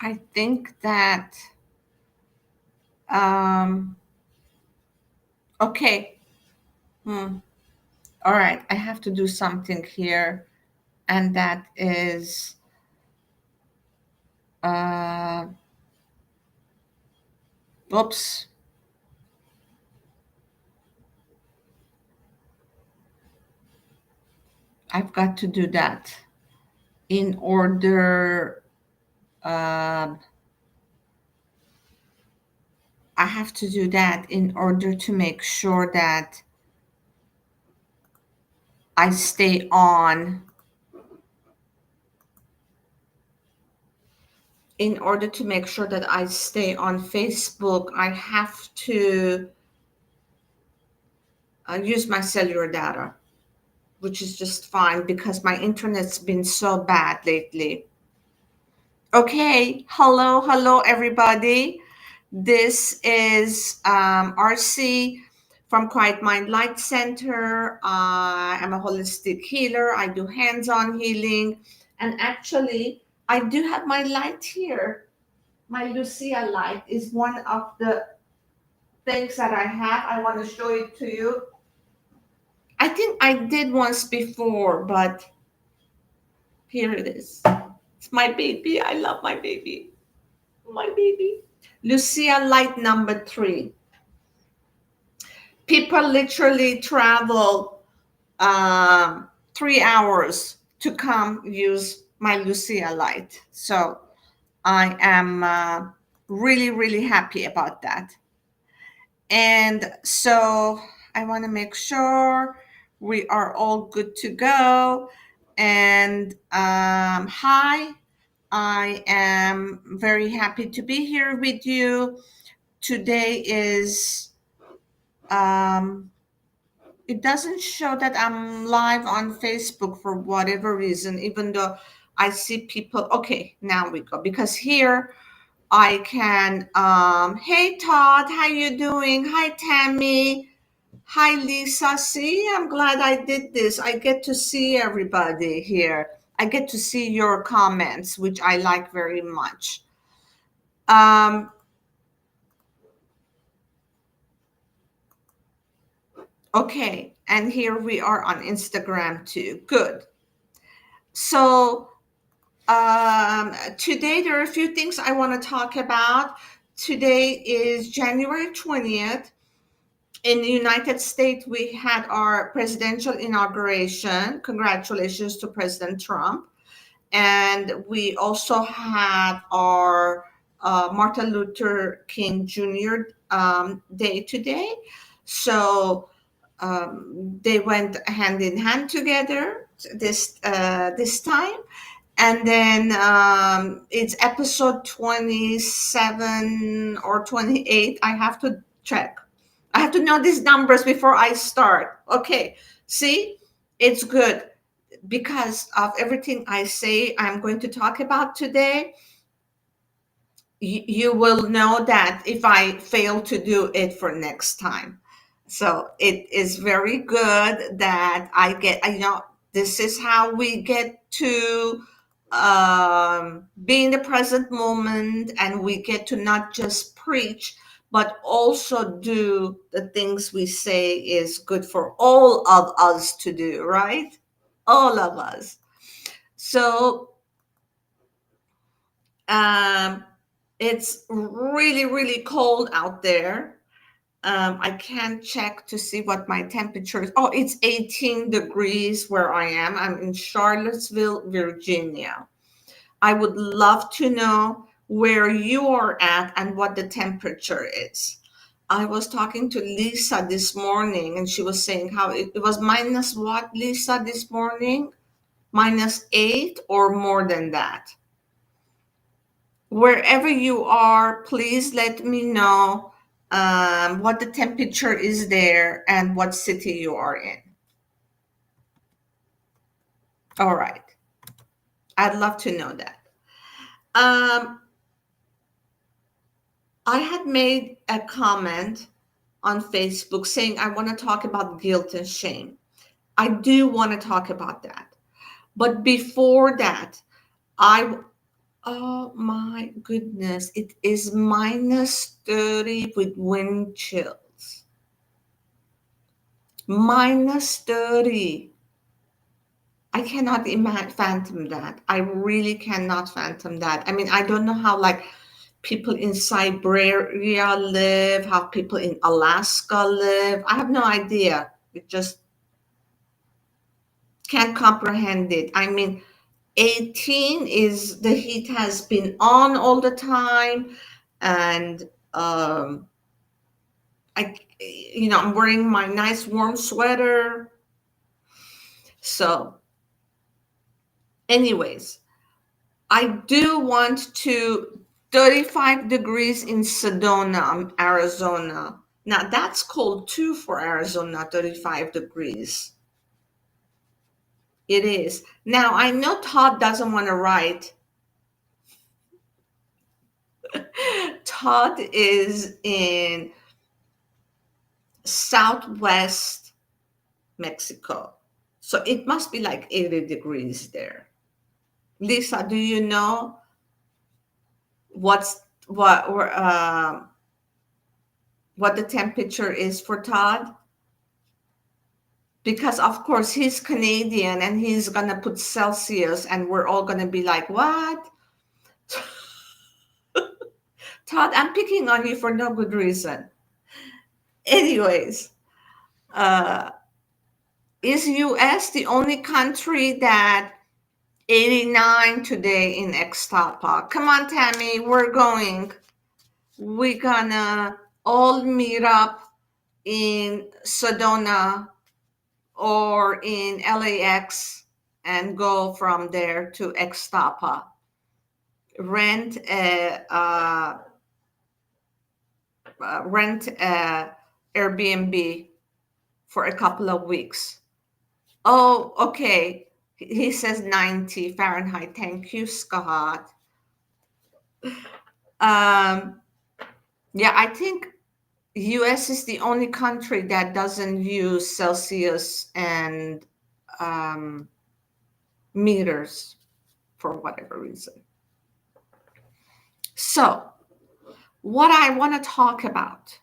I think that, okay. All right. I have to do something here. And that is, uh, oops. I've got to do that in order. Uh, I have to do that in order to make sure that I stay on. In order to make sure that I stay on Facebook, I have to use my cellular data, which is just fine because my internet's been so bad lately. Okay, hello, everybody. This is RC from Quiet Mind Light Center. I'm a holistic healer. I do hands-on healing. And actually, I do have my light here. My Lucia light is one of the things that I have. I want to show it to you. I think I did once before, but here it is. It's my baby. I love my baby. My baby. Lucia light number 3. People literally travel 3 hours to come use my Lucia light. So I am really, really happy about that. And so I want to make sure we are all good to go. And hi, I am very happy to be here with you. Today is, it doesn't show that I'm live on Facebook for whatever reason, even though I see people. Okay, now we go. Because here I can, hey Todd, how you doing? Hi Tammy. Hi Lisa. See, I'm glad I did this. I get to see everybody here. I get to see your comments, which I like very much. Okay, and here we are on Instagram too. Good. So today there are a few things I want to talk about. Today is January 20th. In the United States, we had our presidential inauguration. Congratulations to President Trump. And we also had our Martin Luther King Jr. Day today. So they went hand in hand together this time. And then it's episode 27 or 28. I have to check. I have to know these numbers before I start. Okay, see, it's good because of everything I say I'm going to talk about today. You will know that if I fail to do it for next time. So it is very good that I get, this is how we get to be in the present moment, and we get to not just preach, but also do the things we say is good for all of us to do, right? All of us. So um, it's really, really cold out there. I can't check to see what my temperature is. Oh, it's 18 degrees where I am. I'm in Charlottesville, Virginia. I would love to know where you are at and what the temperature is. I was talking to Lisa this morning, and she was saying how it was minus what, Lisa, this morning? -8 or more than that? Wherever you are, please let me know what the temperature is there and what city you are in. All right. I'd love to know that. I had made a comment on Facebook saying I want to talk about guilt and shame. I do want to talk about that. But before that, I Oh my goodness. It is minus 30 with wind chills. Minus 30. I cannot phantom that. I really cannot phantom that. I mean, I don't know how like people in Siberia live, how people in Alaska live. I have no idea. It just can't comprehend it. I mean, 18 is the heat has been on all the time, and I, I'm wearing my nice warm sweater. So, anyways, I do want to 35 degrees in Sedona, Arizona. Now that's cold too for Arizona, 35 degrees. It is. Now I know Todd doesn't want to write. Todd is in southwest Mexico. So it must be like 80 degrees there. Lisa, do you know what's what the temperature is for Todd? Because of course he's Canadian and he's gonna put Celsius and we're all gonna be like, what? Todd, I'm picking on you for no good reason. Anyways, uh, is US the only country that 89 today in Extapa? Come on, Tammy, we're going. We're gonna all meet up in Sedona or in LAX and go from there to Extapa. Rent a Airbnb for a couple of weeks. Oh, okay. He says 90 Fahrenheit. Thank you, Scott. Um, yeah, I think US is the only country that doesn't use Celsius and um, meters for whatever reason. So, what I want to talk about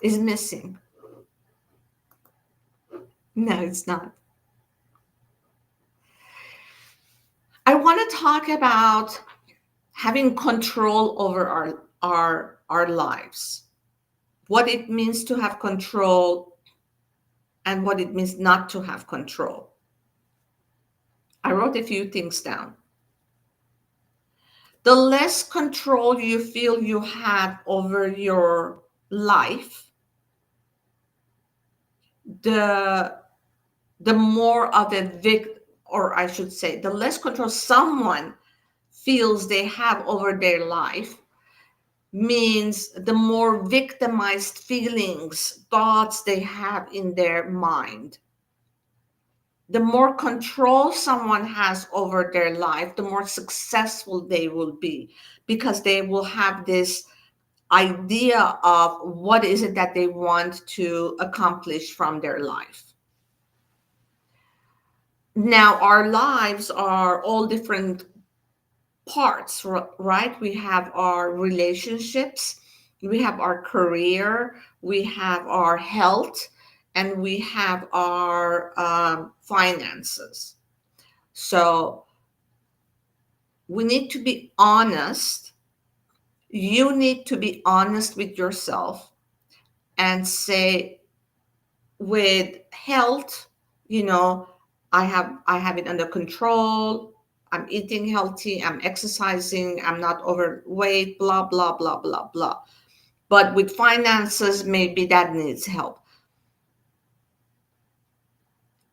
is missing. No, it's not. I want to talk about having control over our lives. What it means to have control and what it means not to have control. I wrote a few things down. The less control you feel you have over your life, the more of a or I should say, the less control someone feels they have over their life means the more victimized feelings, thoughts they have in their mind. The more control someone has over their life, the more successful they will be because they will have this idea of what is it that they want to accomplish from their life. Now, our lives are all different parts, right? We have our relationships, we have our career, we have our health, and we have our finances. So we need to be honest. You need to be honest with yourself and say, with health, you know, I have it under control. I'm eating healthy, I'm exercising, I'm not overweight, blah blah blah blah blah. But with finances, maybe that needs help.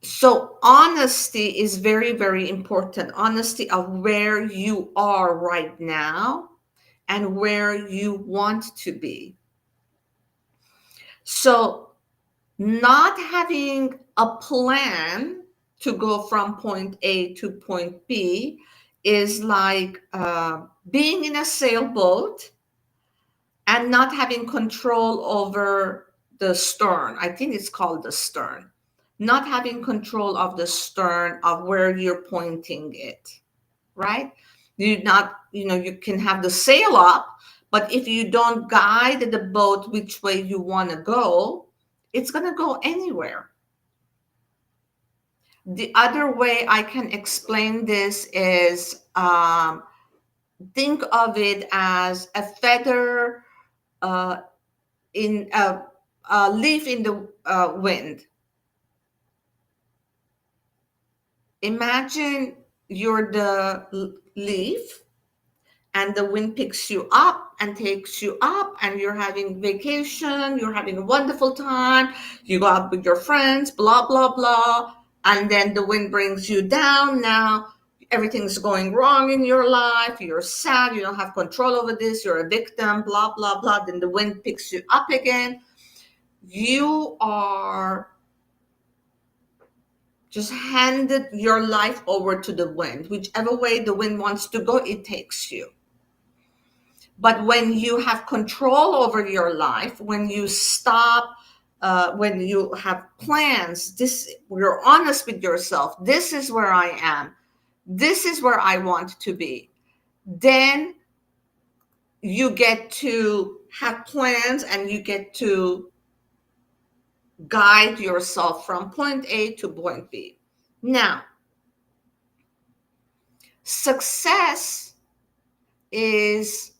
So honesty is very, very important. Honesty of where you are right now and where you want to be. So not having a plan to go from point A to point B is like being in a sailboat and not having control over the stern. I think it's called the stern. not having control of the stern of where you're pointing it, right? You can have the sail up, but if you don't guide the boat which way you want to go, it's going to go anywhere. The other way I can explain this is, think of it as a feather, uh, in a leaf in the wind. Imagine you're the leaf, and the wind picks you up and takes you up, and you're having vacation, you're having a wonderful time, you go out with your friends, blah blah blah, and then the wind brings you down. Now everything's going wrong in your life, you're sad, you don't have control over this, you're a victim, blah blah blah. Then the wind picks you up again. You are just handed your life over to the wind. Whichever way the wind wants to go, it takes you. But when you have control over your life, when you stop, when you have plans, you're honest with yourself, this is where I am, this is where I want to be, then you get to have plans and you get to guide yourself from point A to point B. Now, success is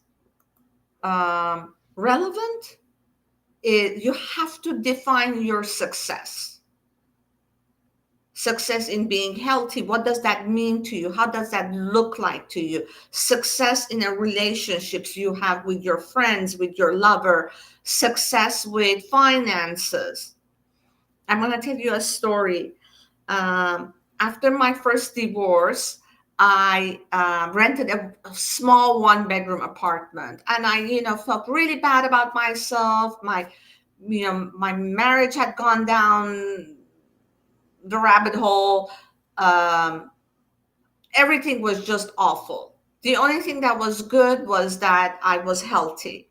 relevant. You have to define your success. Success in being healthy, what does that mean to you? How does that look like to you? Success in a relationships you have with your friends, with your lover, success with finances. I'm going to tell you a story. After my first divorce, I rented a small one-bedroom apartment, and I, felt really bad about myself. My marriage had gone down the rabbit hole. Everything was just awful. The only thing that was good was that I was healthy,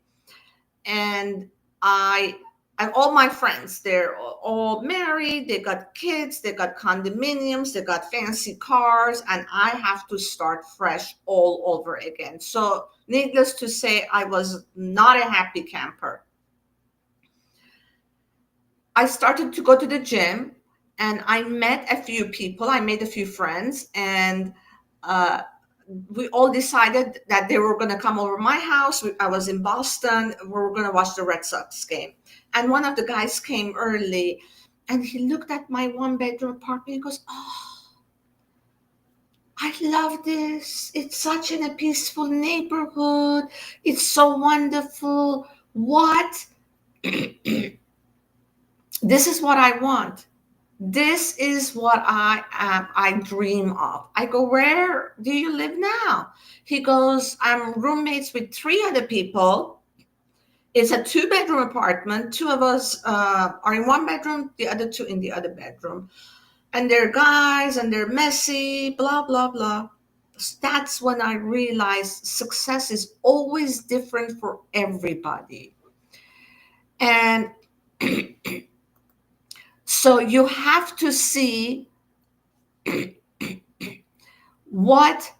and all my friends, they're all married, they got kids, they got condominiums, they got fancy cars, and I have to start fresh all over again. So needless to say, I was not a happy camper. I started to go to the gym, and I met a few people, I made a few friends, and we all decided that they were going to come over my house. I was in Boston. We were going to watch the Red Sox game. And one of the guys came early, and he looked at my one-bedroom apartment. He goes, "Oh, I love this. It's such a peaceful neighborhood. It's so wonderful. What? This is what I want. This is what I dream of." I go, "Where do you live now?" He goes, "I'm roommates with 3 other people. It's a 2-bedroom apartment. 2 of us are in one bedroom, the other 2 in the other bedroom. And they're guys and they're messy, blah, blah, blah." That's when I realized success is always different for everybody. And so you have to see what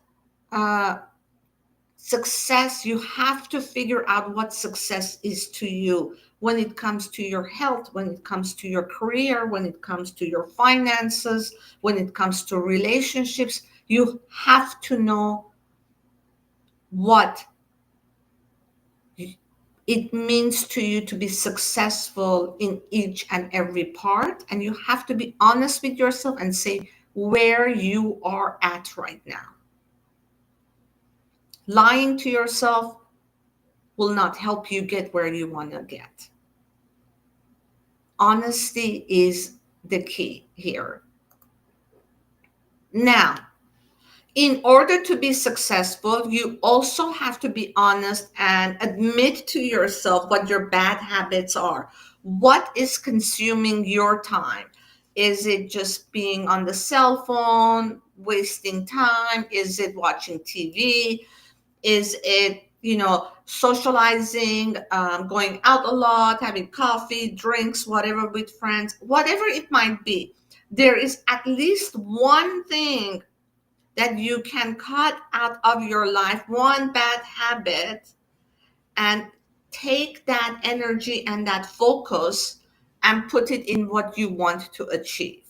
success, you have to figure out what success is to you when it comes to your health, when it comes to your career, when it comes to your finances, when it comes to relationships. You have to know what it means to you to be successful in each and every part. And you have to be honest with yourself and say where you are at right now. Lying to yourself will not help you get where you want to get. Honesty is the key here. Now, in order to be successful, you also have to be honest and admit to yourself what your bad habits are. What is consuming your time? Is it just being on the cell phone, wasting time? Is it watching TV? Is it, socializing, going out a lot, having coffee, drinks, whatever with friends, whatever it might be? there is at least one thing that you can cut out of your life, one bad habit, and take that energy and that focus and put it in what you want to achieve.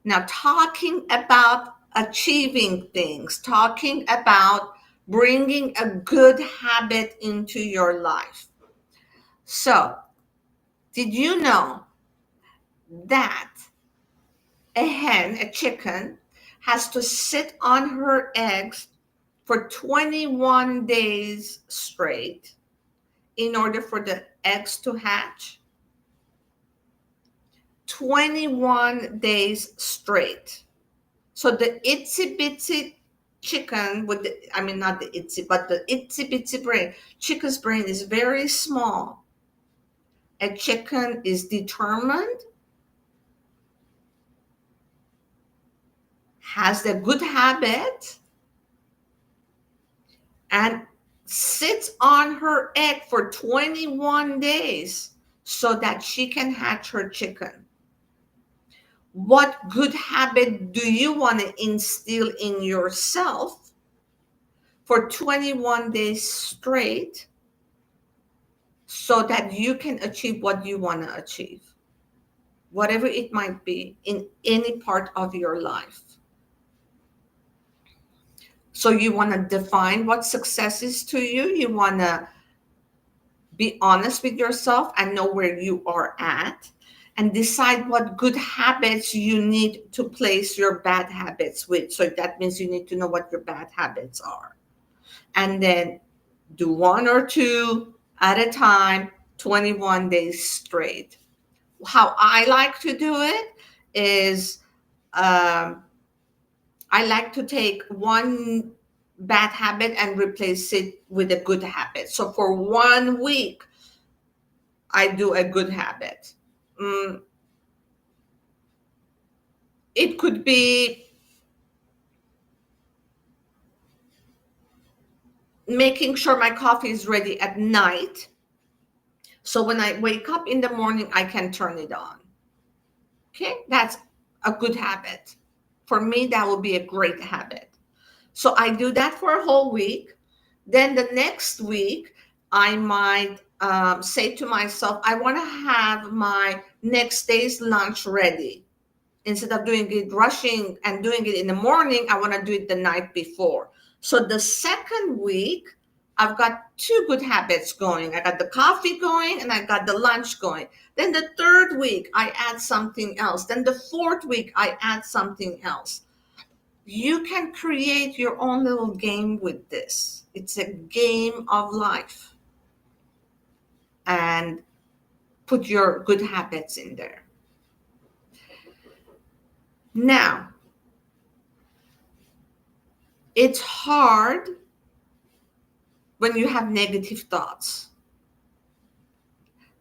Now, talking about achieving things, talking about bringing a good habit into your life. So, did you know that a hen, a chicken, has to sit on her eggs for 21 days straight in order for the eggs to hatch? 21 days straight. So the itsy bitsy chicken with the, I mean, not the itsy, but the itsy bitsy brain. Chicken's brain is very small. A chicken is determined, has a good habit, and sits on her egg for 21 days so that she can hatch her chicken. What good habit do you want to instill in yourself for 21 days straight so that you can achieve what you want to achieve, whatever it might be in any part of your life? So you want to define what success is to you. You want to be honest with yourself and know where you are at, and decide what good habits you need to place your bad habits with. So that means you need to know what your bad habits are. And then do one or two at a time, 21 days straight. How I like to do it is I like to take one bad habit and replace it with a good habit. So for 1 week, I do a good habit. It could be making sure my coffee is ready at night. So when I wake up in the morning, I can turn it on. Okay, that's a good habit. For me, that will be a great habit. So I do that for a whole week. Then the next week, I might say to myself, I want to have my next day's lunch ready. Instead of doing it, rushing and doing it in the morning, I want to do it the night before. So the second week, I've got two good habits going. I got the coffee going and I got the lunch going. Then the third week, I add something else. Then the fourth week, I add something else. You can create your own little game with this. It's a game of life. And put your good habits in there. Now, it's hard when you have negative thoughts.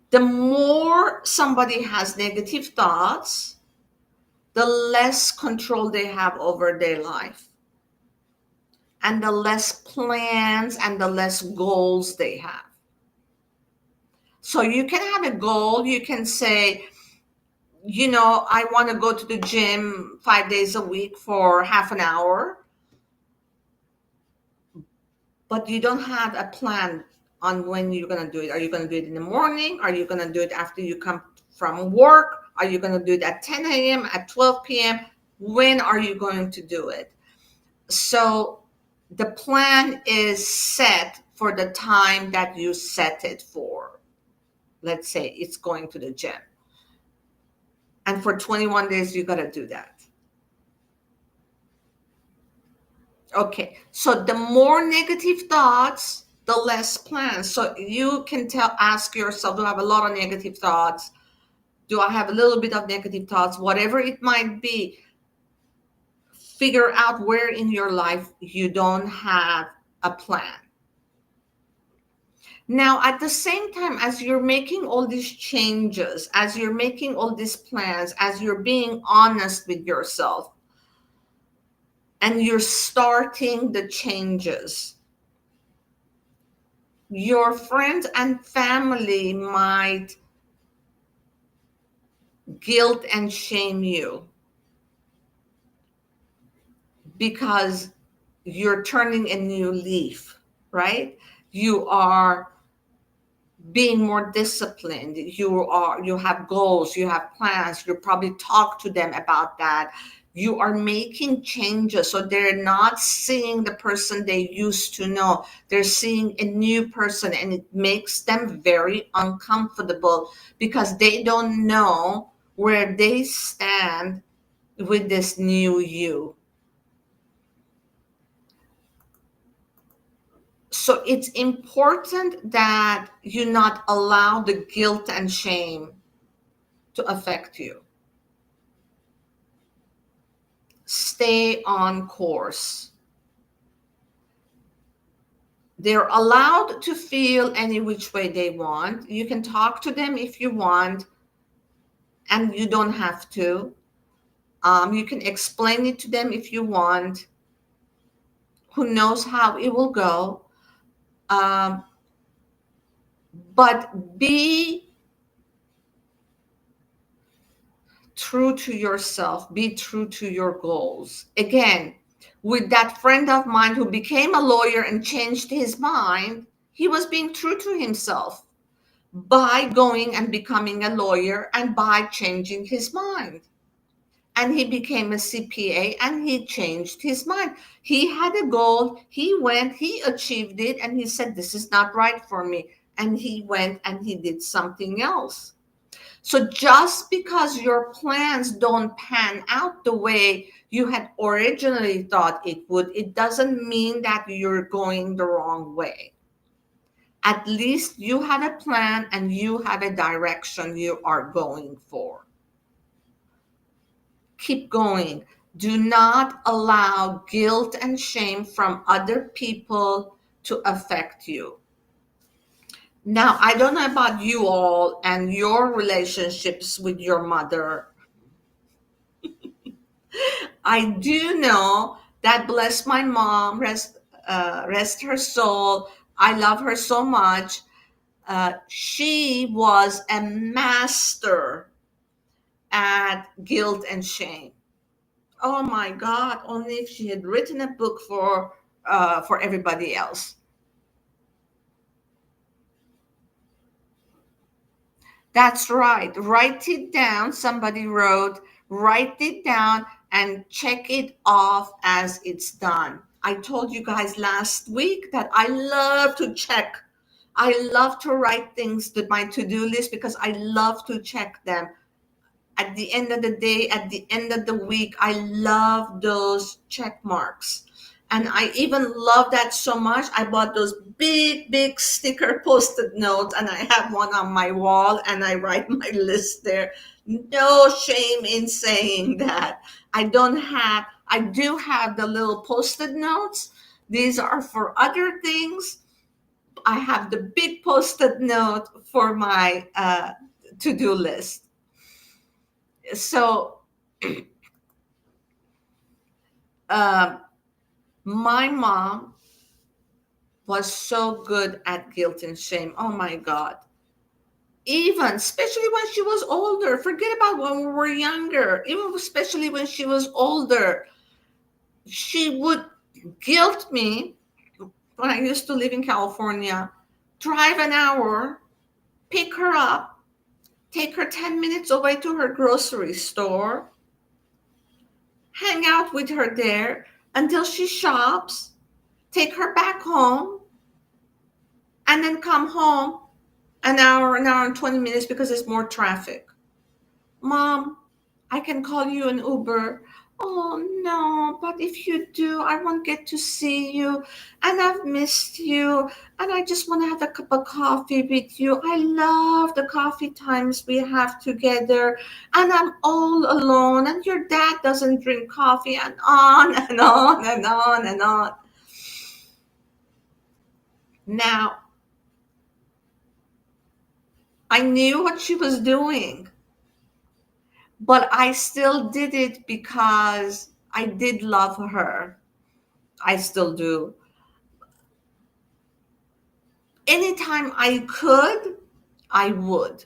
The more somebody has negative thoughts, the less control they have over their life, and the less plans and the less goals they have. So you can have a goal. You can say, I want to go to the gym 5 days a week for half an hour, but you don't have a plan on when you're going to do it. Are you going to do it in the morning? Are you going to do it after you come from work? Are you going to do it at 10 a.m., at 12 p.m.? When are you going to do it? So the plan is set for the time that you set it for. Let's say it's going to the gym. And for 21 days, you got to do that. Okay, so the more negative thoughts, the less plans. So you can ask yourself, do I have a lot of negative thoughts? Do I have a little bit of negative thoughts? Whatever it might be, figure out where in your life you don't have a plan. Now, at the same time, as you're making all these changes, as you're making all these plans, as you're being honest with yourself, and you're starting the changes, your friends and family might guilt and shame you because you're turning a new leaf, right? You are being more disciplined. You have goals, you have plans, you probably talk to them about that. You are making changes, so they're not seeing the person they used to know. They're seeing a new person, and it makes them very uncomfortable because they don't know where they stand with this new you. So it's important that you not allow the guilt and shame to affect you. Stay on course. They're allowed to feel any which way they want. You can talk to them if you want, and you don't have to. You can explain it to them if you want. Who knows how it will go? Um, but be true to yourself, be true to your goals. Again, with that friend of mine who became a lawyer and changed his mind, he was being true to himself by going and becoming a lawyer and by changing his mind. And he became a CPA and he changed his mind. He had a goal, he went, he achieved it, and he said, "This is not right for me." And he went and he did something else. So just because your plans don't pan out the way you had originally thought it would, it doesn't mean that you're going the wrong way. At least you have a plan and you have a direction you are going for. Keep going. Do not allow guilt and shame from other people to affect you. Now, I don't know about you all and your relationships with your mother. I do know that, bless my mom, rest her soul. I love her so much. She was a master at guilt and shame. Oh my God! Only if she had written a book for everybody else. That's right. Write it down. Somebody wrote, write it down and check it off as it's done. I told you guys last week that I love to check. I love to write things to my to-do list because I love to check them. At the end of the day, at the end of the week, I love those check marks. And I even love that so much. I bought those big, big sticker post-it notes, and I have one on my wall, and I write my list there. No shame in saying that. I do have the little post-it notes. These are for other things. I have the big post-it note for my to-do list. So uh, my mom was so good at guilt and shame. Oh my God. Even, especially when she was older, forget about when we were younger, even especially when she was older, she would guilt me when I used to live in California, drive an hour, pick her up, take her 10 minutes away to her grocery store, hang out with her there until she shops, take her back home, and then come home an hour and 20 minutes because there's more traffic. Mom, I can call you an Uber. Oh no, but if you do, I won't get to see you. And I've missed you. And I just want to have a cup of coffee with you. I love the coffee times we have together. And I'm all alone. And your dad doesn't drink coffee. And on and on and on and on. Now, I knew what she was doing, but I still did it because I did love her. I still do. Anytime I could, I would.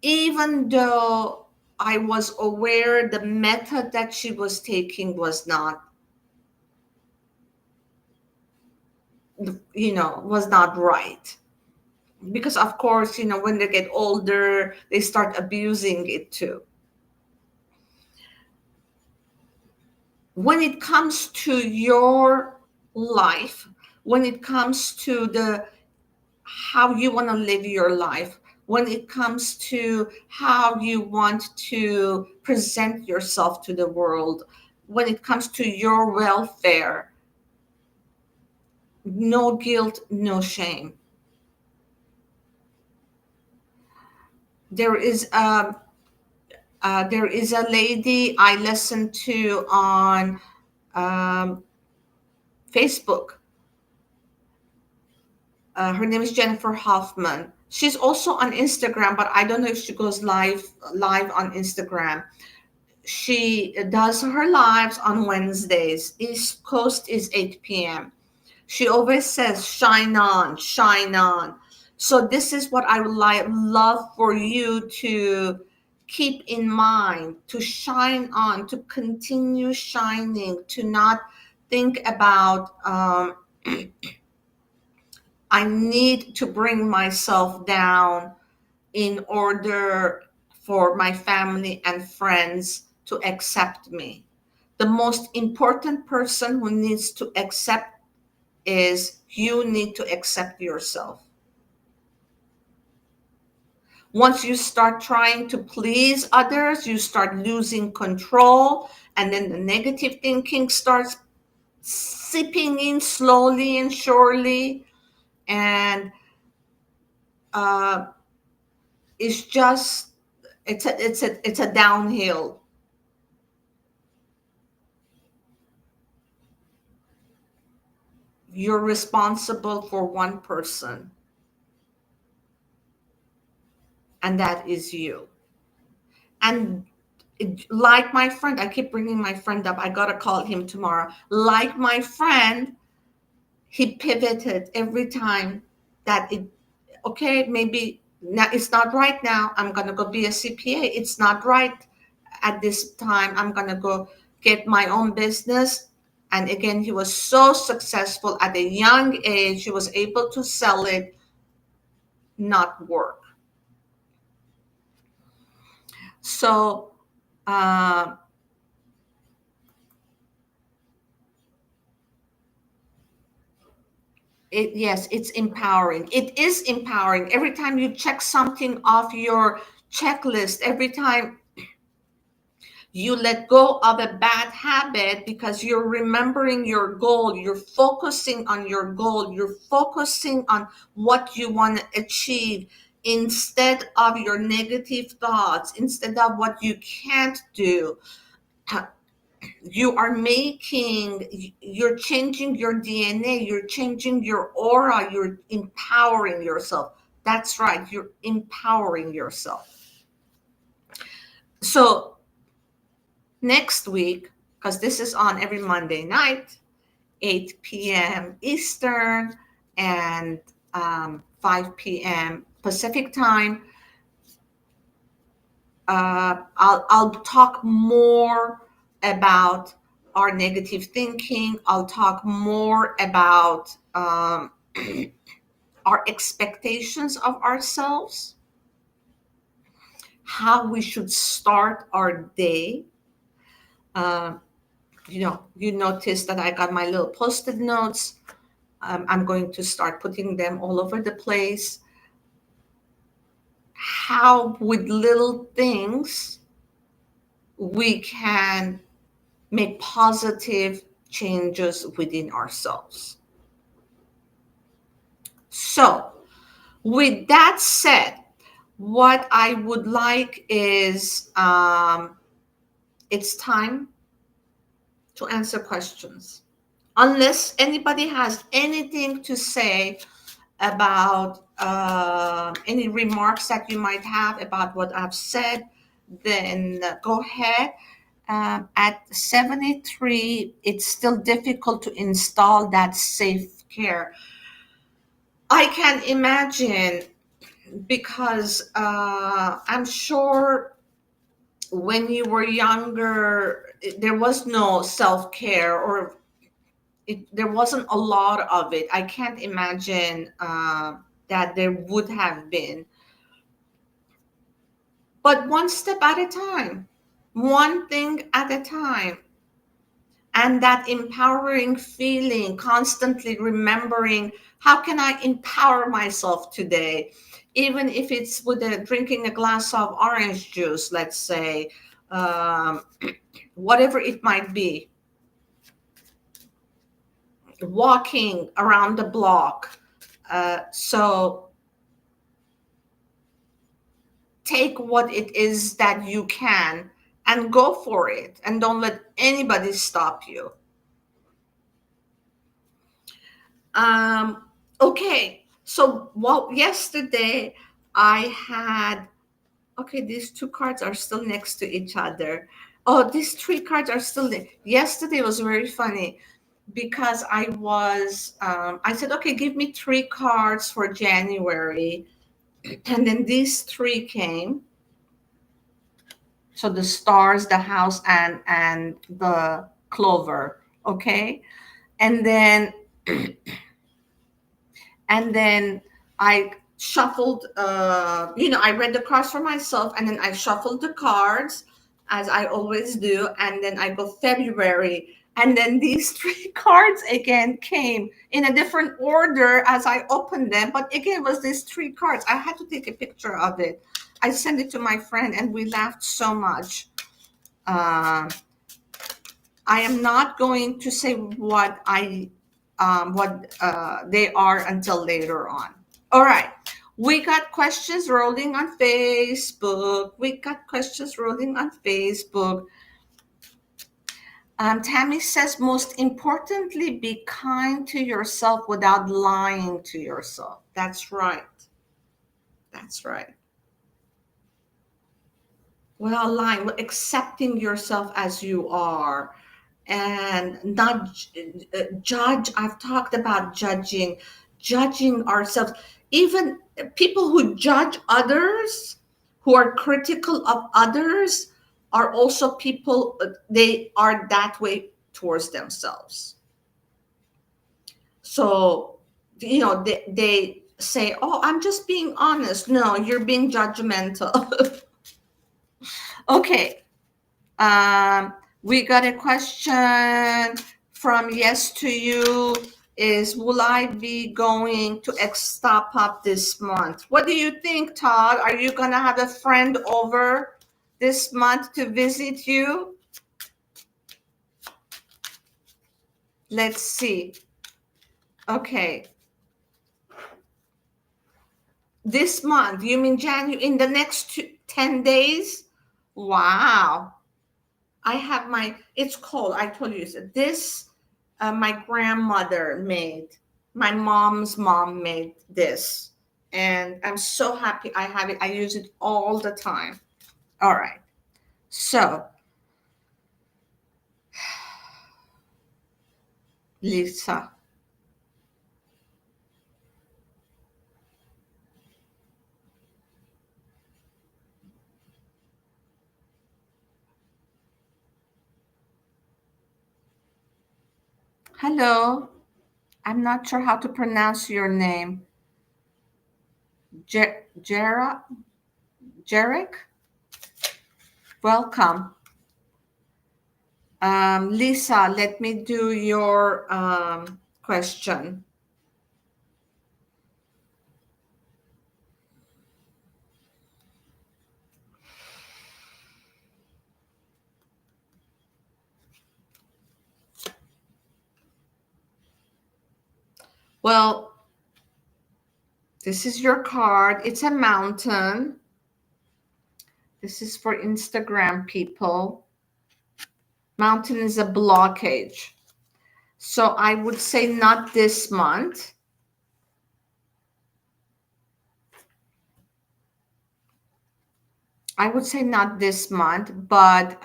even though I was aware the method that she was taking was not, was not right. Because of course, when they get older, they start abusing it too. When it comes to your life, when it comes to the how you want to live your life, when it comes to how you want to present yourself to the world, when it comes to your welfare, no guilt, no shame. There is a lady I listen to on um, Facebook. Her name is Jennifer Hoffman. She's also on Instagram, but I don't know if she goes live on Instagram. She does her lives on Wednesdays. East Coast is 8 p.m. She always says, shine on, shine on. So this is what I would love for you to keep in mind, to shine on, to continue shining, to not think about, I need to bring myself down in order for my family and friends to accept me. The most important person who needs to accept is you need to accept yourself. Once you start trying to please others, you start losing control, and then the negative thinking starts seeping in slowly and surely, and uh, it's just it's a downhill. You're responsible for one person, and that is you. And like my friend, I keep bringing my friend up. I got to call him tomorrow. Like my friend, he pivoted every time that okay, maybe now it's not right now. I'm going to go be a CPA. It's not right at this time. I'm going to go get my own business. And again, he was so successful at a young age. He was able to sell it, not work. So, uh, yes, it's empowering. It is empowering. Every time you check something off your checklist, every time you let go of a bad habit because you're remembering your goal, you're focusing on your goal, you're focusing on what you want to achieve instead of your negative thoughts, instead of what you can't do. You're changing your DNA, you're changing your aura, you're empowering yourself. That's right, you're empowering yourself. So next week, because this is on every Monday night, 8 p.m. Eastern and 5 p.m. Pacific time, I'll talk more about our negative thinking. I'll talk more about our expectations of ourselves, how we should start our day. Uh, you notice that I got my little post-it notes. I'm going to start putting them all over the place. How, with little things, we can make positive changes within ourselves. So, with that said, what I would like is it's time to answer questions. Unless anybody has anything to say about any remarks that you might have about what I've said, then go ahead. At 73, it's still difficult to install that safe care. I can imagine because I'm sure when you were younger, there was no self care, or there wasn't a lot of it. I can't imagine that there would have been. But one step at a time, one thing at a time. And that empowering feeling, constantly remembering, how can I empower myself today? Even if it's with drinking a glass of orange juice, let's say, um, whatever it might be, walking around the block. So take what it is that you can and go for it, and don't let anybody stop you. Okay, so yesterday I had, okay, these two cards are still next to each other. Oh, these three cards are still there. Yesterday was very funny because I said, okay, give me three cards for January. And then these three came. So the stars, the house, and the clover. Okay. And then I shuffled, I read the cards for myself, and then I shuffled the cards as I always do, and then I go February, and then these three cards again came in a different order as I opened them, but again it was these three cards. I had to take a picture of it. I sent it to my friend, and we laughed so much. uh, I am not going to say what they are until later on. All right. We got questions rolling on Facebook. We got questions rolling on Facebook. Tammy says, most importantly, be kind to yourself without lying to yourself. That's right. That's right. Without lying, accepting yourself as you are, and not judge. I've talked about judging ourselves. Even people who judge others, who are critical of others, are also people, they are that way towards themselves. So, they say, oh, I'm just being honest. No, you're being judgmental. Okay. We got a question from Yes to You, is, will I be going to Extra Pop this month? What do you think, Todd? Are you going to have a friend over this month to visit you? Let's see. Okay. This month, you mean January, in the next 10 days? Wow. I have it's cold. I told you this, my grandmother made. My mom's mom made this. And I'm so happy I have it. I use it all the time. All right. So, Lisa. Hello. I'm not sure how to pronounce your name. Jera? Jarek? Welcome. Lisa, let me do your question. Well, this is your card. It's a mountain. This is for Instagram people. Mountain is a blockage. So I would say not this month. I would say not this month, but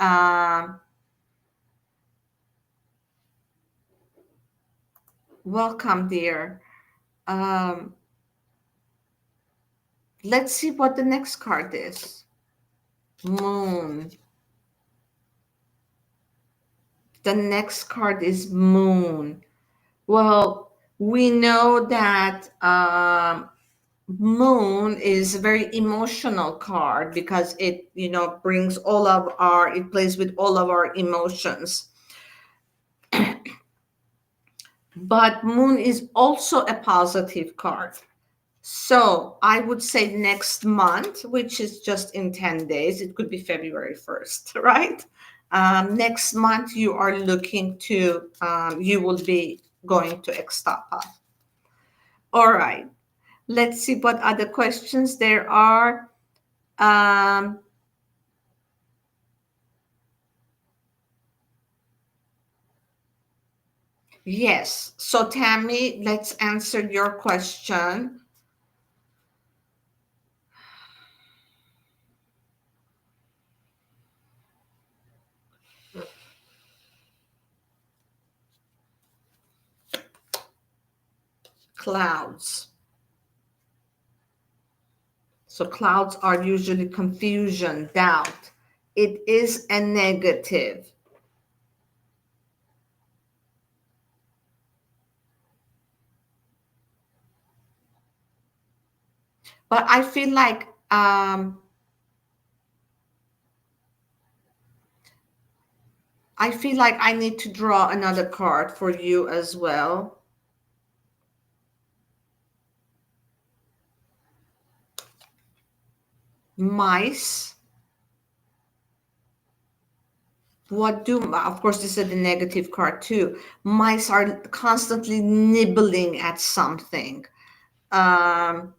welcome, dear. Um, Let's see what the next card is. Moon. The next card is Moon. Well, we know that Moon is a very emotional card because it, brings all of it plays with all of our emotions. But Moon is also a positive card. So I would say next month, which is just in 10 days, it could be February 1st, right? Next month, you are looking to, you will be going to Extapa. All right. Let's see what other questions there are. Um, yes. So, Tammy, let's answer your question. Clouds. So, clouds are usually confusion, doubt. It is a negative. But I feel like I need to draw another card for you as well. Mice. Of course, this is the negative card too. Mice are constantly nibbling at something. Um,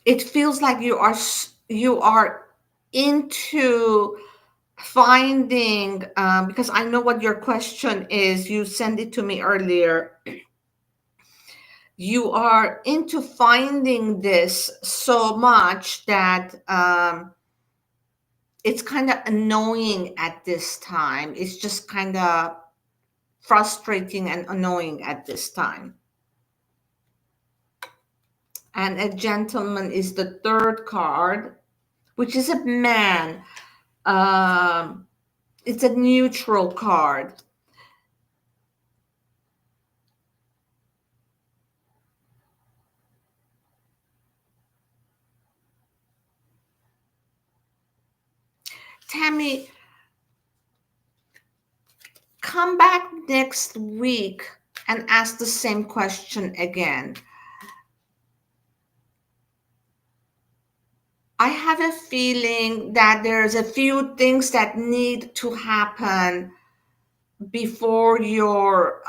it feels like you are into finding, because I know what your question is. You sent it to me earlier. You are into finding this so much that it's kind of annoying at this time. It's just kind of frustrating and annoying at this time. And a gentleman is the third card, which is a man. Um, it's a neutral card. Tammy, come back next week and ask the same question again. I have a feeling that there's a few things that need to happen before your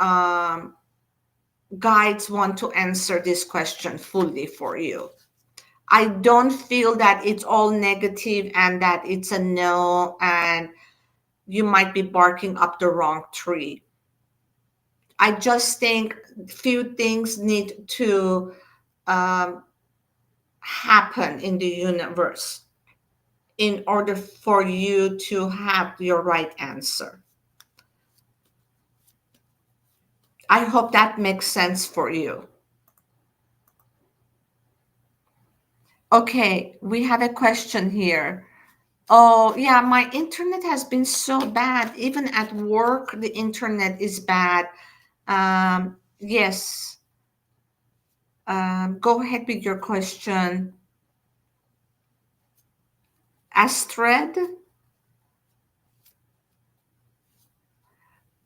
guides want to answer this question fully for you. I don't feel that it's all negative and that it's a no and you might be barking up the wrong tree. I just think few things need to um, happen in the universe in order for you to have your right answer. I hope that makes sense for you. Okay, we have a question here. Oh, yeah, my internet has been so bad. Even at work, the internet is bad. Yes. Go ahead with your question. Astrid?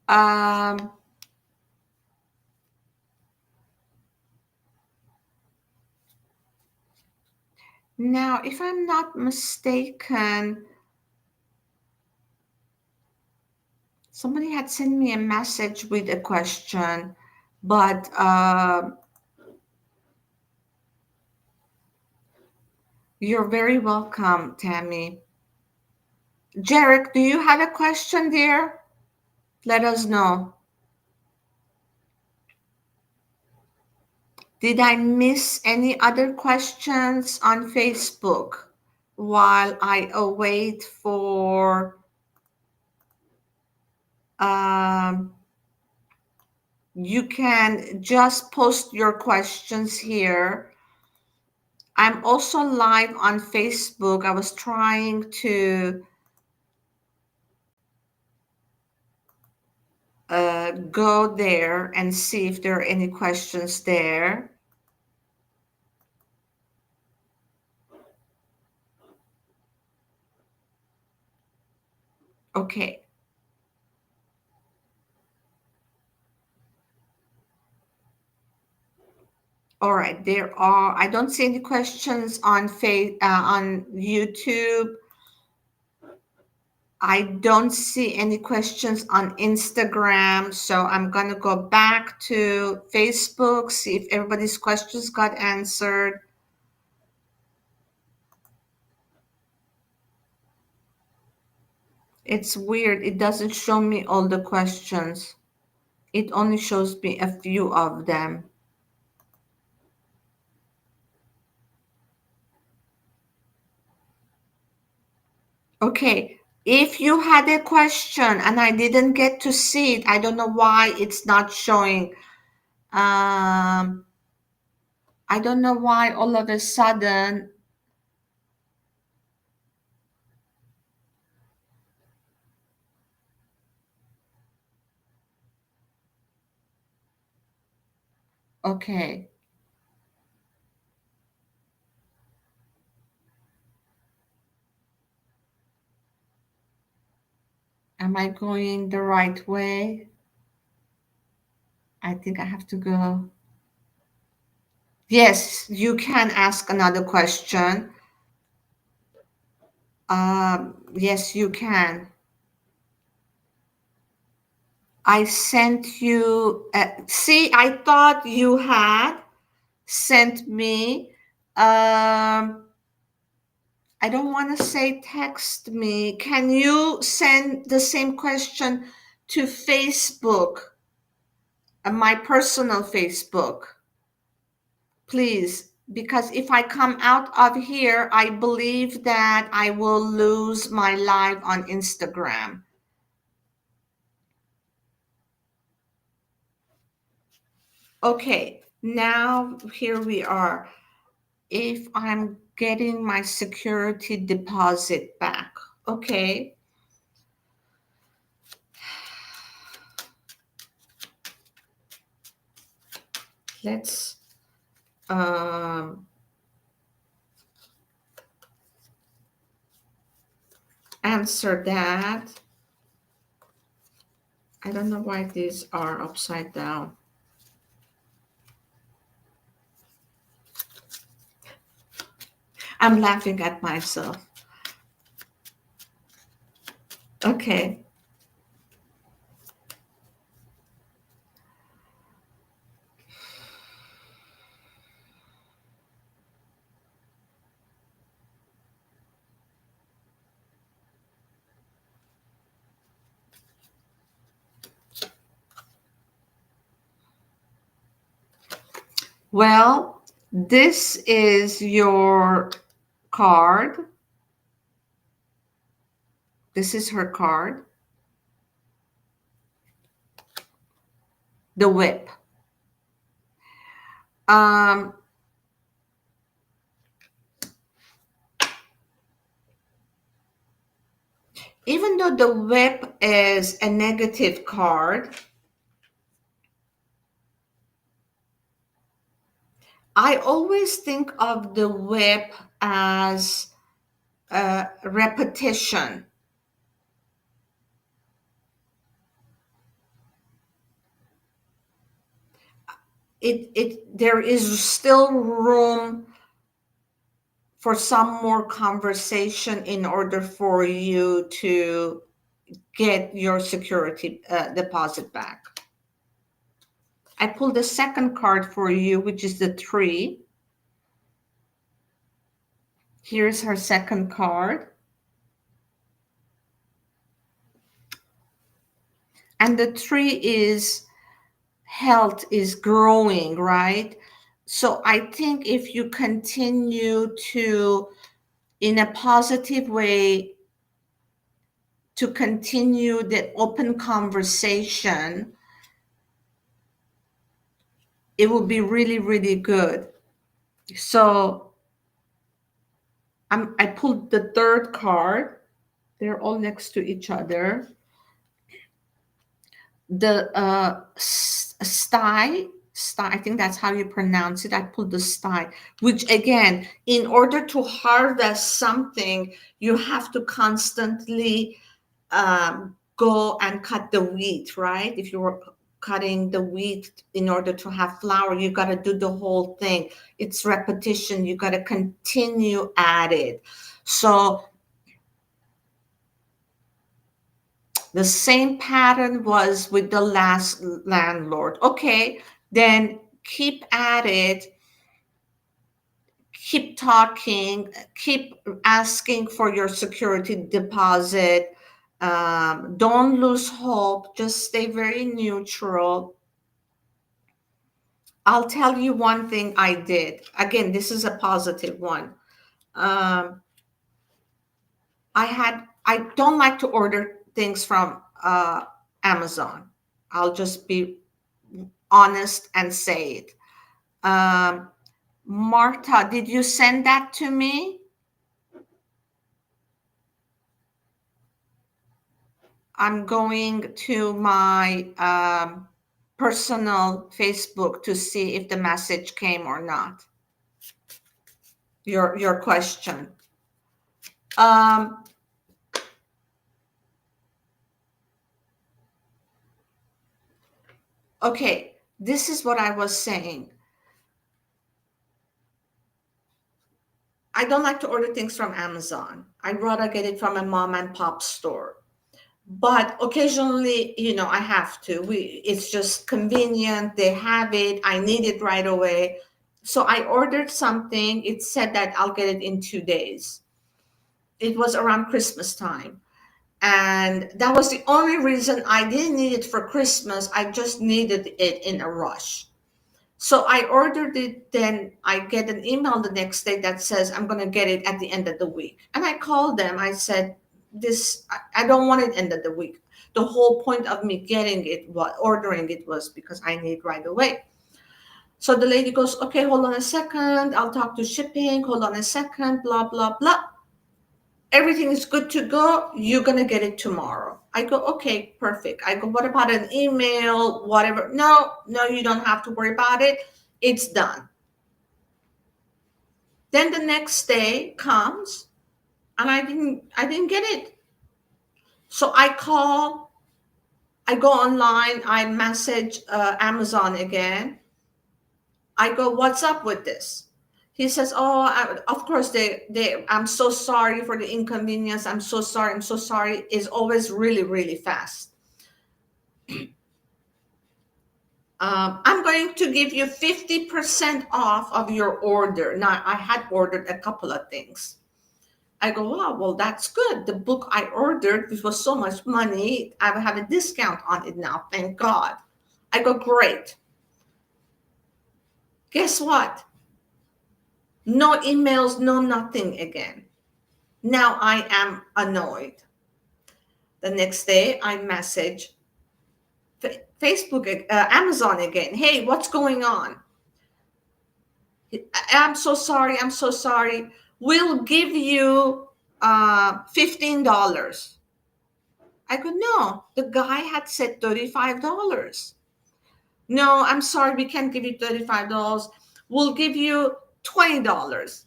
Um, Now, if I'm not mistaken, somebody had sent me a message with a question, but you're very welcome, Tammy. Jarek, do you have a question there? Let us know. Did I miss any other questions on Facebook while I await for um, You can just post your questions here. I'm also live on Facebook. I was trying to go there and see if there are any questions there. Okay. All right. There are. I don't see any questions on on YouTube. I don't see any questions on Instagram, so I'm going to go back to Facebook, see if everybody's questions got answered. It's weird. It doesn't show me all the questions. It only shows me a few of them. Okay. If you had a question and I didn't get to see it, I don't know why it's not showing. I don't know why all of a sudden. Okay. Am I going the right way? I think I have to go. Yes, you can ask another question. Yes, you can. I sent you. See, I thought you had sent me. I don't want to say text me. Can you send the same question to Facebook, my personal Facebook, please? Because if I come out of here, I believe that I will lose my live on Instagram. Okay, now here we are. If I'm getting my security deposit back, okay. Let's answer that. I don't know why these are upside down. I'm laughing at myself. Okay. Well, this is your card. This is her card. The whip. Um, Even though the whip is a negative card, I always think of the whip as repetition. There is still room for some more conversation in order for you to get your security deposit back. I pulled the second card for you, which is the 3. Here's her second card. And the 3 is health is growing, right? So I think if you continue to, in a positive way, to continue the open conversation, it will be really, really good. So I pulled the third card. They're all next to each other. The sty, I think that's how you pronounce it. I pulled the sty, which again, in order to harvest something, you have to constantly go and cut the wheat, right? If you were cutting the wheat in order to have flour, you got to do the whole thing. It's repetition. You got to continue at it. So the same pattern was with the last landlord. Okay, then keep at it, keep talking, keep asking for your security deposit. Don't lose hope, just stay very neutral. I'll tell you one thing I did. Again, this is a positive one. Um, I don't like to order things from Amazon. I'll just be honest and say it. Marta, did you send that to me? I'm going to my personal Facebook to see if the message came or not. Your question. Okay, this is what I was saying. I don't like to order things from Amazon. I'd rather get it from a mom and pop store. But occasionally, I have to. It's just convenient. They have it. I need it right away. So I ordered something. It said that I'll get it in 2 days. It was around Christmas time. And that was the only reason I didn't need it for Christmas. I just needed it in a rush. So I ordered it, then I get an email the next day that says I'm going to get it at the end of the week. And I called them. I said, I don't want it end of the week. The whole point of me ordering it was because I need right away. So the lady goes, okay, hold on a second. I'll talk to shipping. Hold on a second, blah, blah, blah. Everything is good to go. You're going to get it tomorrow. I go, okay, perfect. I go, what about an email, whatever? No, you don't have to worry about it. It's done. Then the next day comes and I didn't get it. So I go online, I message Amazon again. I go, what's up with this? He says, oh, of course, I'm so sorry for the inconvenience. I'm so sorry. Is always really, really fast. I'm going to give you 50% off of your order. Now, I had ordered a couple of things. I go, wow, well, that's good. The book I ordered, which was so much money, I have a discount on it now. Thank God. I go, great. Guess what? No emails, no nothing again. Now I am annoyed. The next day, I message Facebook, Amazon again. Hey, what's going on? I'm so sorry. We'll give you $15. I go, no, the guy had said $35. No, I'm sorry, we can't give you $35. We'll give you $20.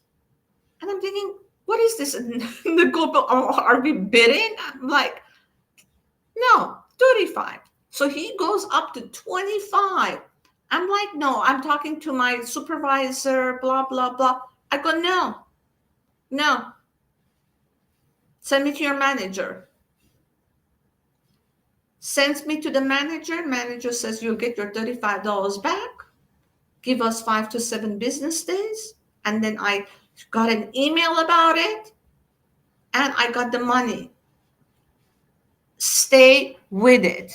And I'm thinking, what is this? Are we bidding? I'm like, no, 35. So he goes up to 25. I'm like, no, I'm talking to my supervisor, blah, blah, blah. I go, no, send me to your manager. Sends me to the manager. Manager says, you'll get your $35 back. Give us 5 to 7 business days. And then I got an email about it and I got the money. Stay with it.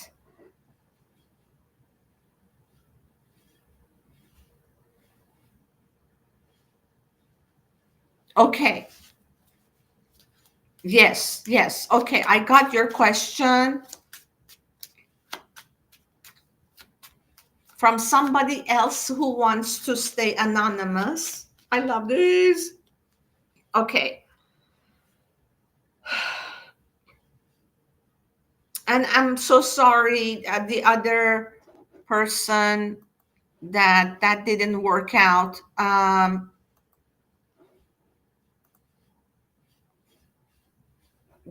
Okay. Yes. Okay, I got your question. from somebody else who wants to stay anonymous. I love this. Okay. And I'm so sorry, the other person that didn't work out.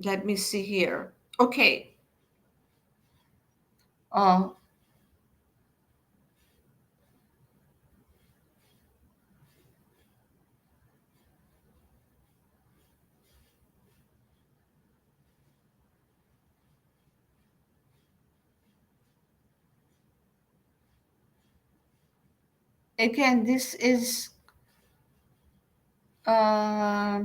Let me see here. Okay. Oh, again, this is uh,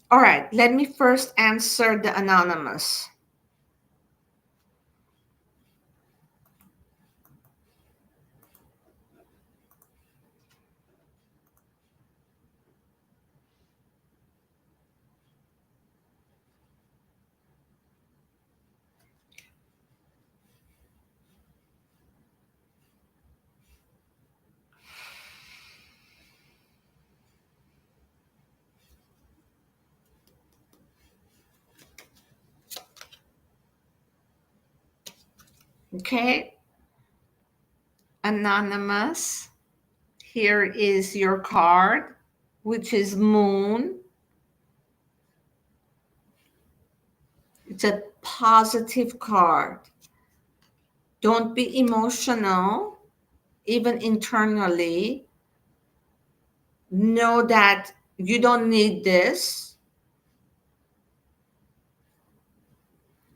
all right. Let me first answer the anonymous. Okay. Anonymous. Here is your card, which is Moon. It's a positive card. Don't be emotional, even internally. Know that you don't need this.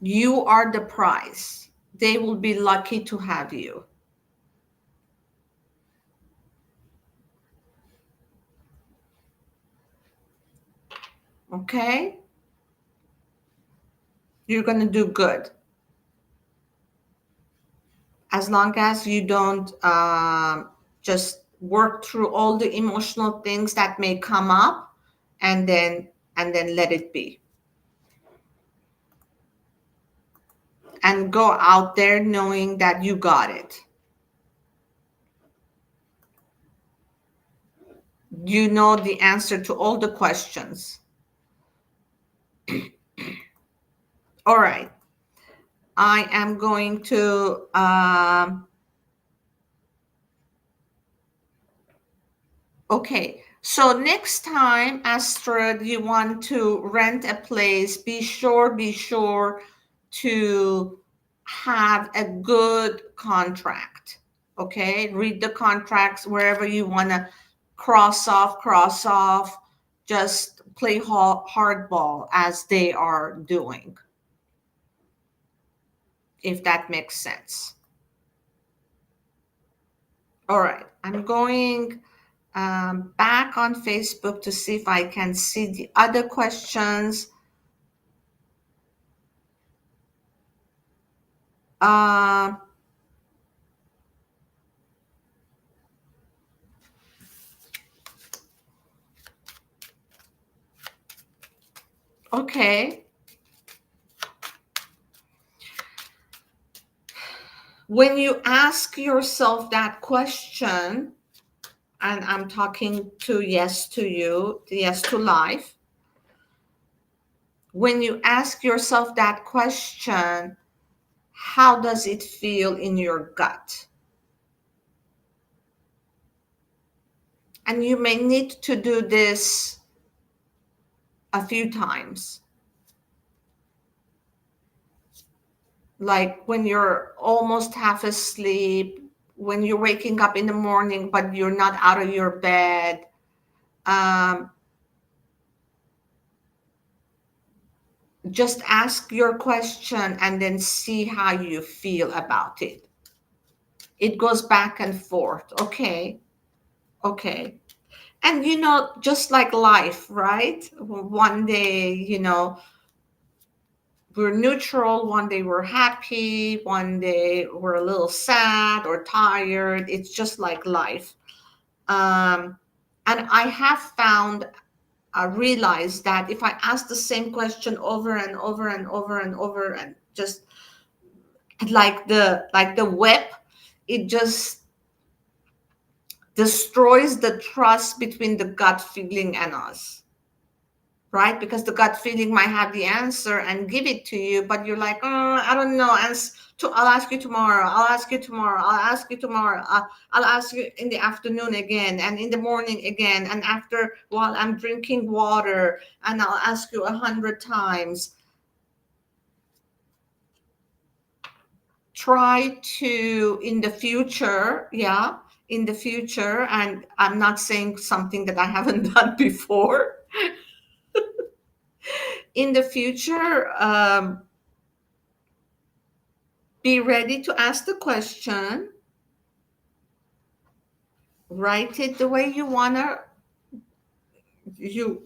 You are the prize. They will be lucky to have you. Okay? You're going to do good. As long as you don't just work through all the emotional things that may come up and then let it be. And go out there knowing that you got it. You know the answer to all the questions. All right. I am going to okay. So next time, Astrid, you want to rent a place, be sure to have a good contract. Okay? Read the contracts wherever you want to cross off. Just play hardball as they are doing, if that makes sense. All right. I'm going back on Facebook to see if I can see the other questions. Uh, okay. When you ask yourself that question, and I'm talking to yes to you, yes to life. When you ask yourself that question, how does it feel in your gut? And you may need to do this a few times. Like when you're almost half asleep, when you're waking up in the morning, but you're not out of your bed. Just ask your question and then see how you feel about it. It goes back and forth. Okay. Okay. And just like life, right? One day, we're neutral. One day we're happy. One day we're a little sad or tired. It's just like life. And I have found, I realized that if I ask the same question over and over and over and over, and just like the whip, it just destroys the trust between the gut feeling and us, right? Because the gut feeling might have the answer and give it to you, but you're like, I don't know. I'll ask you tomorrow. I'll ask you tomorrow. I'll ask you tomorrow. I'll ask you in the afternoon again, and in the morning again, and after while I'm drinking water, and I'll ask you 100 times. Try to, in the future, in the future, and I'm not saying something that I haven't done before. In the future, be ready to ask the question, write it the way you want to, you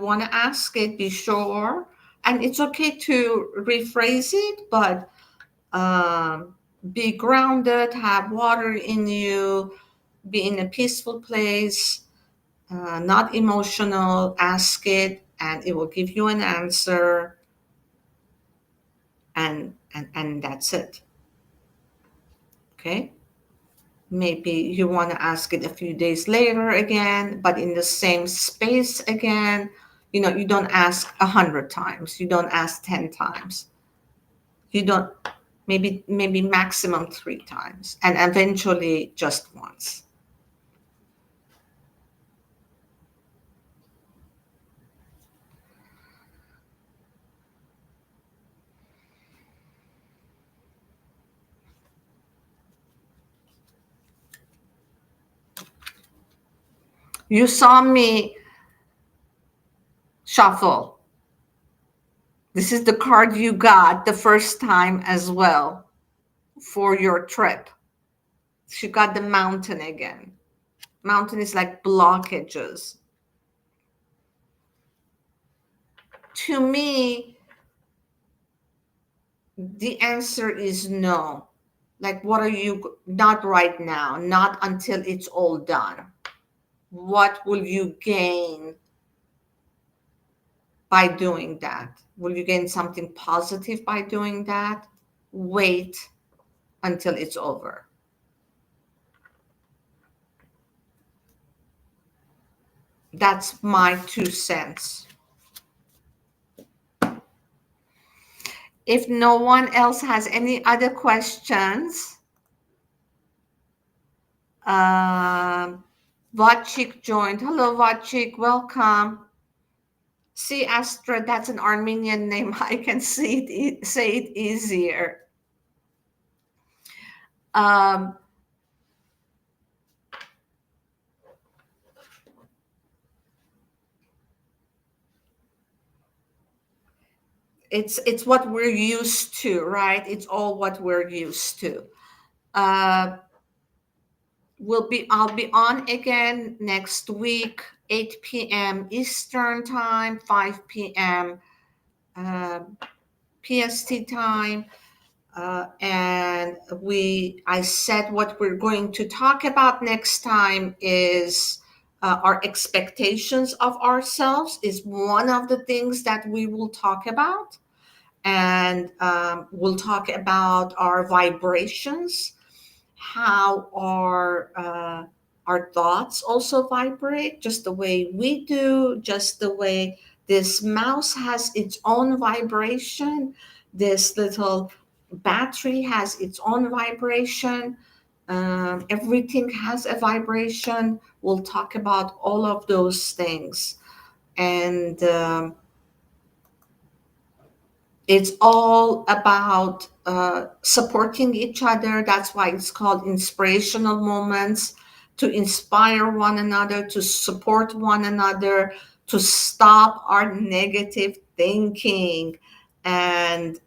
want to ask it, be sure. And it's okay to rephrase it, but be grounded, have water in you, be in a peaceful place, not emotional. Ask it, and it will give you an answer, and that's it. Okay. Maybe you want to ask it a few days later again, but in the same space again. You don't ask 100 times. You don't ask 10 times. You don't. Maybe maximum 3 times, and eventually just once. You saw me shuffle. This is the card you got the first time as well for your trip. She got the mountain again. Mountain is like blockages. To me, the answer is no. Like, what are you, not right now, not until it's all done. What will you gain by doing that? Will you gain something positive by doing that? Wait until it's over. That's my 2 cents. If no one else has any other questions, Vachik joined. Hello, Vachik. Welcome. See, Astra, that's an Armenian name. I can say it easier. It's what we're used to, right? It's all what we're used to. I'll be on again next week, 8 p.m. Eastern time, 5 p.m. PST time. And I said what we're going to talk about next time is our expectations of ourselves is one of the things that we will talk about. And we'll talk about our vibrations, how our thoughts also vibrate, just the way we do, just the way this mouse has its own vibration, this little battery has its own vibration. Everything has a vibration. We'll talk about all of those things. And it's all about supporting each other. That's why it's called inspirational moments, to inspire one another, to support one another, to stop our negative thinking, and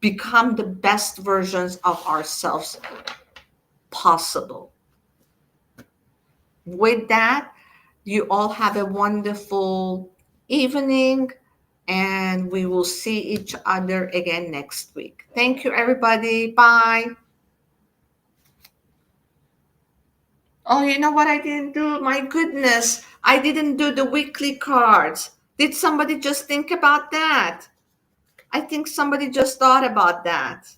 become the best versions of ourselves possible. With that, you all have a wonderful evening, and we will see each other again next week. Thank you, everybody. Bye. Oh, you know what I didn't do? My goodness, I didn't do the weekly cards. Did somebody just think about that? I think somebody just thought about that.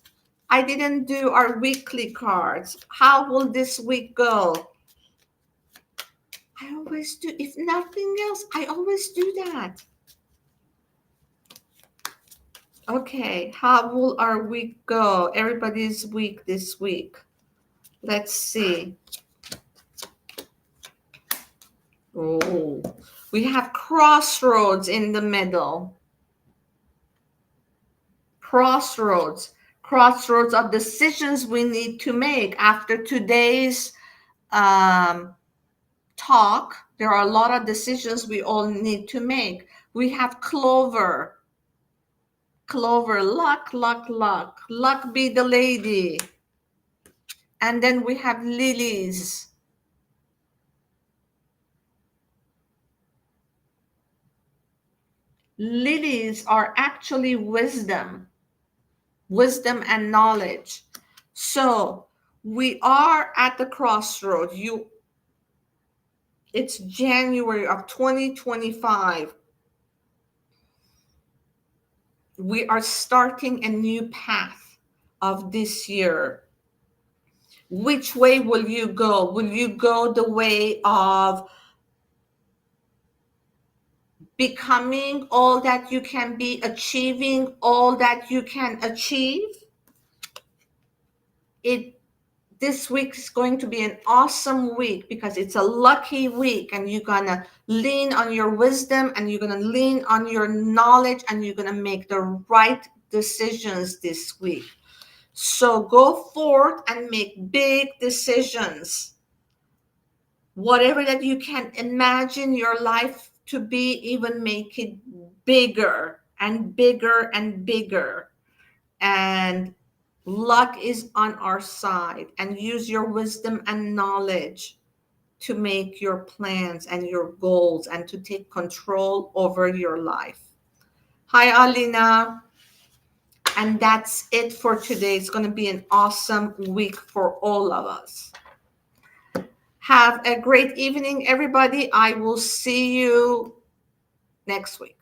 I didn't do our weekly cards. How will this week go? I always do. If nothing else, I always do that. Okay, how will our week go? Everybody's week this week. Let's see. Oh, we have crossroads in the middle. Crossroads of decisions we need to make after today's talk. There are a lot of decisions we all need to make. We have Clover, luck, luck be the lady. And then we have lilies. Lilies are actually wisdom and knowledge. So we are at the crossroad. It's January of 2025. We are starting a new path of this year. Which way will you go? Will you go the way of becoming all that you can be, achieving all that you can achieve? This week is going to be an awesome week because it's a lucky week, and you're gonna lean on your wisdom, and you're gonna lean on your knowledge, and you're gonna make the right decisions this week. So go forth and make big decisions. Whatever that you can imagine your life to be, even make it bigger and bigger and bigger. And luck is on our side, and use your wisdom and knowledge to make your plans and your goals and to take control over your life. Hi, Alina. And that's it for today. It's going to be an awesome week for all of us. Have a great evening, everybody. I will see you next week.